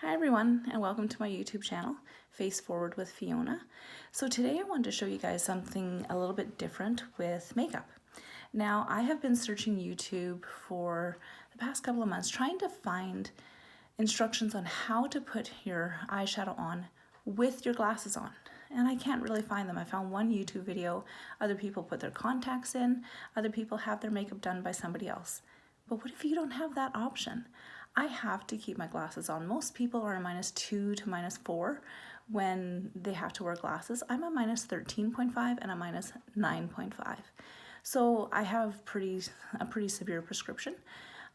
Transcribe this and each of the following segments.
Hi everyone, and welcome to my YouTube channel, Face Forward with Fiona. So today I wanted to show you guys something a little bit different with makeup. Now I have been searching YouTube for the past couple of months trying to find instructions on how to put your eyeshadow on with your glasses on. And I can't really find them. I found one YouTube video, other people put their contacts in, other people have their makeup done by somebody else. But what if you don't have that option? I have to keep my glasses on. Most people are a -2 to -4 when they have to wear glasses. I'm a -13.5 and a -9.5. So I have a pretty severe prescription.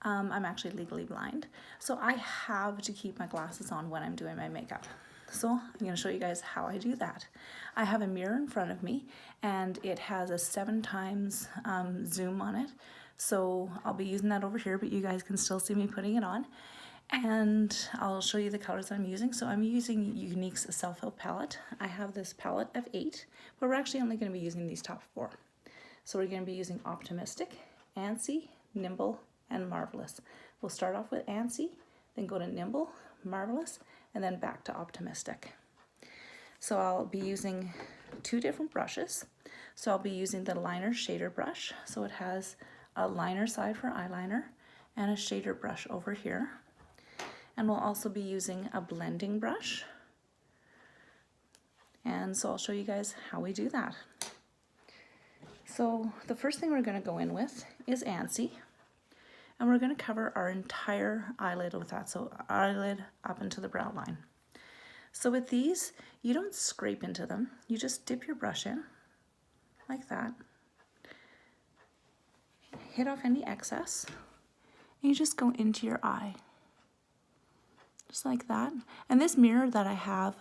I'm actually legally blind. So I have to keep my glasses on when I'm doing my makeup. So I'm going to show you guys how I do that. I have a mirror in front of me and it has a 7x zoom on it. So I'll be using that over here, but you guys can still see me putting it on. And I'll show you the colors I'm using. So I'm using Unique's Self-Help palette. I have this palette of 8, but we're actually only going to be using these top 4. So we're going to be using Optimistic, Antsy, Nimble, and Marvelous. We'll start off with Antsy, then go to Nimble, Marvelous, and then back to Optimistic. So I'll be using 2 different brushes. So I'll be using the liner shader brush. So it has a liner side for eyeliner and a shader brush over here. And we'll also be using a blending brush. And so I'll show you guys how we do that. So the first thing we're going to go in with is Antsy. And we're going to cover our entire eyelid with that. So eyelid up into the brow line. So with these, you don't scrape into them. You just dip your brush in like that. Hit off any excess, and you just go into your eye, just like that. And this mirror that I have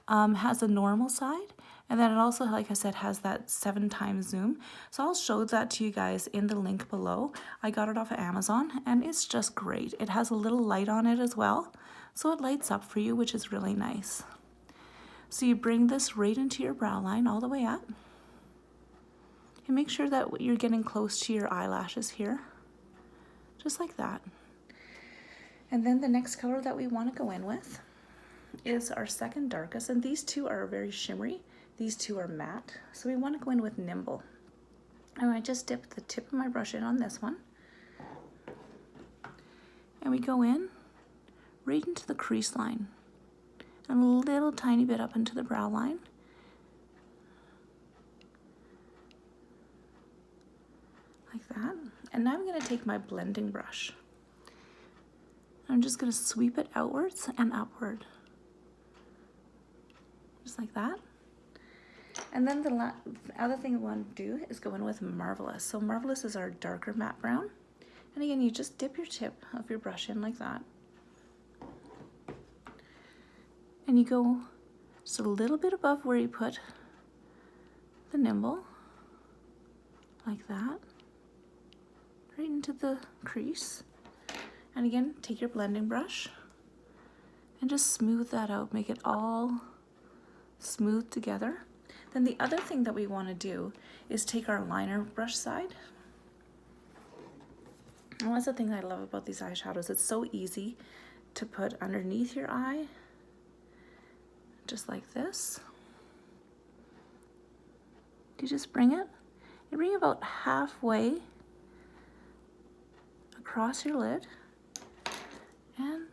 has a normal side, and then it also, like I said, has that 7x zoom. So I'll show that to you guys in the link below. I got it off of Amazon, and it's just great. It has a little light on it as well, so it lights up for you, which is really nice. So you bring this right into your brow line all the way up. And make sure that you're getting close to your eyelashes here, just like that. And then the next color that we want to go in with is our second darkest, and these two are very shimmery. These two are matte, so we want to go in with Nimble. And I just dip the tip of my brush in on this one, and we go in right into the crease line and a little tiny bit up into the brow line. Like that. And now I'm going to take my blending brush. I'm just going to sweep it outwards and upward. Just like that. And then the other thing we want to do is go in with Marvelous. So Marvelous is our darker matte brown. And again, you just dip your tip of your brush in like that. And you go just a little bit above where you put the Nimble. Like that. Right into the crease. And again, take your blending brush and just smooth that out, make it all smooth together. Then the other thing that we want to do is take our liner brush side. And that's the thing I love about these eyeshadows. It's so easy to put underneath your eye, just like this. You just bring it, you bring it about halfway across your lid, and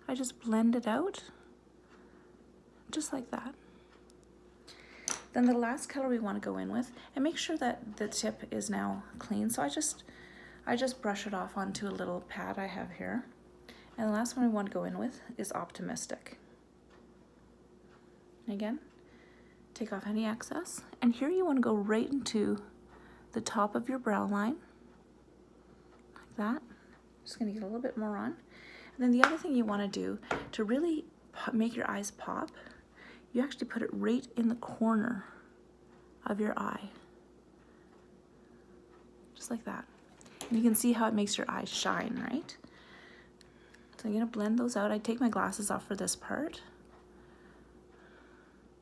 I just blend it out just like that. Then the last color we want to go in with, and make sure that the tip is now clean. So I just brush it off onto a little pad I have here. And the last one we want to go in with is Optimistic. And again, take off any excess, and here you want to go right into the top of your brow line. That. Just going to get a little bit more on. And then the other thing you want to do to really make your eyes pop, you actually put it right in the corner of your eye. Just like that. And you can see how it makes your eyes shine, right? So I'm going to blend those out. I take my glasses off for this part.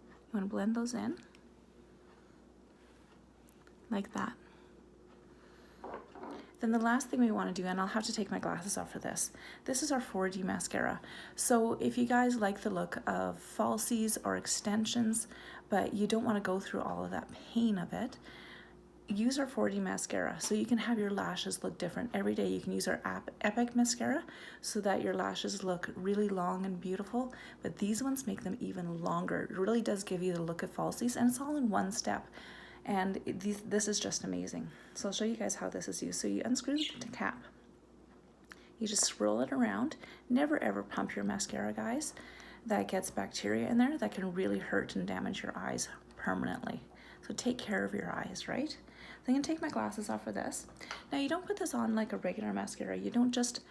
You want to blend those in like that. Then the last thing we want to do, and I'll have to take my glasses off for this, this is our 4D mascara. So if you guys like the look of falsies or extensions, but you don't want to go through all of that pain of it, use our 4D mascara so you can have your lashes look different. Every day you can use our Epic mascara so that your lashes look really long and beautiful, but these ones make them even longer. It really does give you the look of falsies, and it's all in one step. And this is just amazing. So I'll show you guys how this is used. So you unscrew the cap. You just swirl it around. Never ever pump your mascara, guys. That gets bacteria in there that can really hurt and damage your eyes permanently. So take care of your eyes, right? I'm gonna take my glasses off for this. Now you don't put this on like a regular mascara. You don't just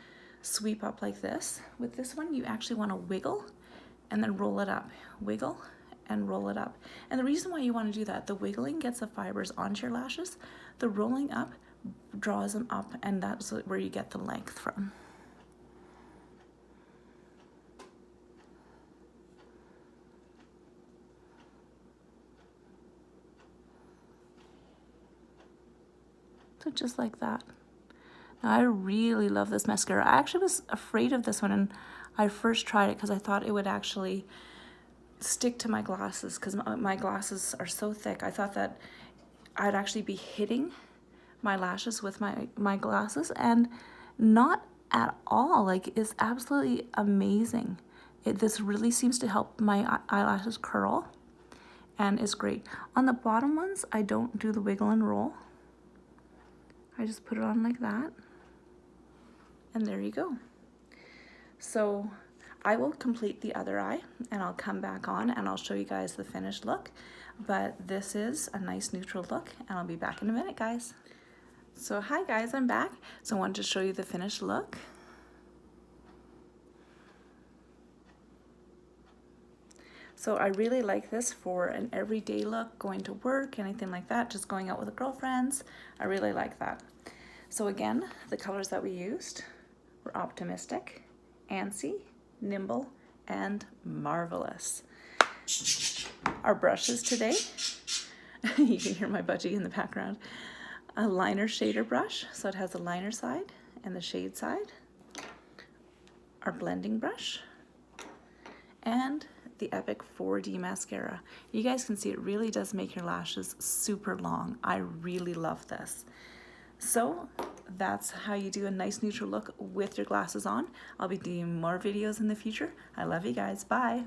sweep up like this. With this one, you actually wanna wiggle and then roll it up. Wiggle and roll it up. And the reason why you want to do that, the wiggling gets the fibers onto your lashes, the rolling up draws them up, and that's where you get the length from. So just like that. Now I really love this mascara. I actually was afraid of this one, and I first tried it because I thought it would actually stick to my glasses, because my glasses are so thick. I thought that I'd actually be hitting my lashes with my glasses, and not at all. Like, it's absolutely amazing. This really seems to help my eyelashes curl, and is great. On the bottom ones, I don't do the wiggle and roll. I just put it on like that, and there you go. So I will complete the other eye, and I'll come back on and I'll show you guys the finished look. But this is a nice neutral look, and I'll be back in a minute, guys. So hi guys, I'm back. So I wanted to show you the finished look. So I really like this for an everyday look, going to work, anything like that, just going out with the girlfriends. I really like that. So again, the colors that we used were Optimistic, Antsy, Nimble, and Marvelous. Our brushes today, you can hear my budgie in the background, a liner shader brush, so it has a liner side and the shade side, our blending brush, and the Epic 4D mascara. You guys can see it really does make your lashes super long. I really love this. So that's how you do a nice neutral look with your glasses on. I'll be doing more videos in the future. I love you guys. Bye.